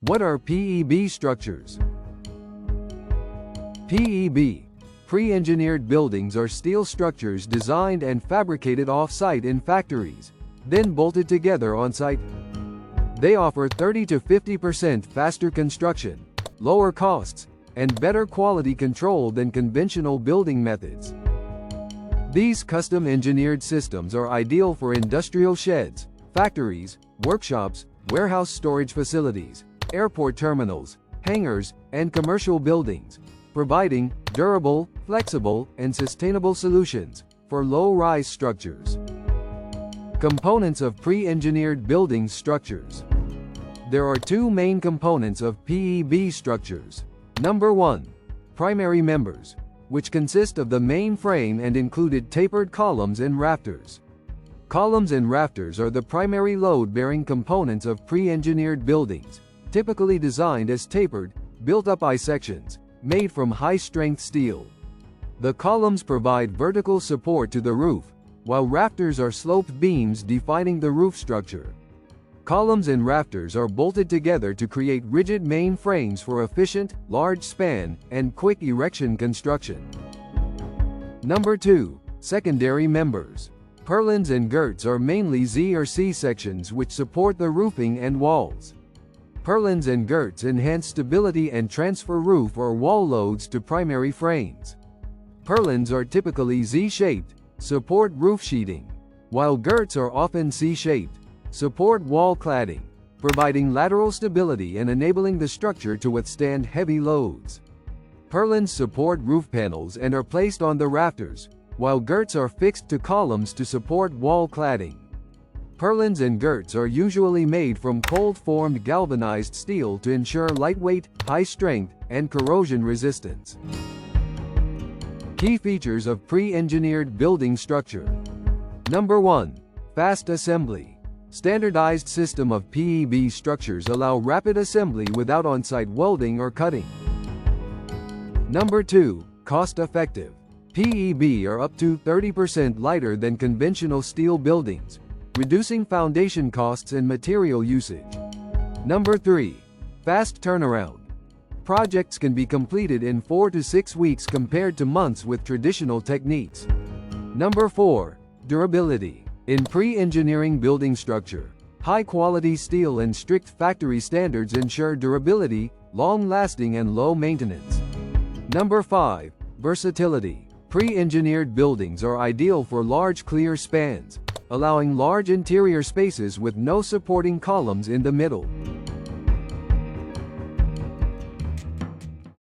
What are PEB structures? PEB, pre-engineered buildings, are steel structures designed and fabricated off-site in factories, then bolted together on-site. They offer 30 to 50% faster construction, lower costs, and better quality control than conventional building methods. These custom-engineered systems are ideal for industrial sheds, factories, workshops, warehouse storage facilities, airport terminals, hangars, and commercial buildings, providing durable, flexible, and sustainable solutions for low-rise structures. Components of pre-engineered building structures. There are two main components of PEB structures. Number 1. Primary members, which consist of the main frame and included tapered columns and rafters. Columns and rafters are the primary load-bearing components of pre-engineered buildings, typically designed as tapered, built-up I-sections, made from high-strength steel. The columns provide vertical support to the roof, while rafters are sloped beams defining the roof structure. Columns and rafters are bolted together to create rigid main frames for efficient, large span, and quick erection construction. Number 2. Secondary members. Purlins and girts are mainly Z or C sections which support the roofing and walls. Purlins and girts enhance stability and transfer roof or wall loads to primary frames. Purlins are typically Z-shaped, support roof sheeting, while girts are often C-shaped, support wall cladding, providing lateral stability and enabling the structure to withstand heavy loads. Purlins support roof panels and are placed on the rafters, while girts are fixed to columns to support wall cladding. Purlins and girts are usually made from cold-formed galvanized steel to ensure lightweight, high strength, and corrosion resistance. Key features of pre-engineered building structure. Number 1. Fast assembly. Standardized system of PEB structures allow rapid assembly without on-site welding or cutting. Number 2. Cost-effective. PEB are up to 30% lighter than conventional steel buildings, reducing foundation costs and material usage. Number 3. Fast turnaround. Projects can be completed in 4 to 6 weeks compared to months with traditional techniques. Number 4. Durability. In pre-engineering building structure, high-quality steel and strict factory standards ensure durability, long-lasting, and low maintenance. Number 5. Versatility. Pre-engineered buildings are ideal for large clear spans, allowing large interior spaces with no supporting columns in the middle.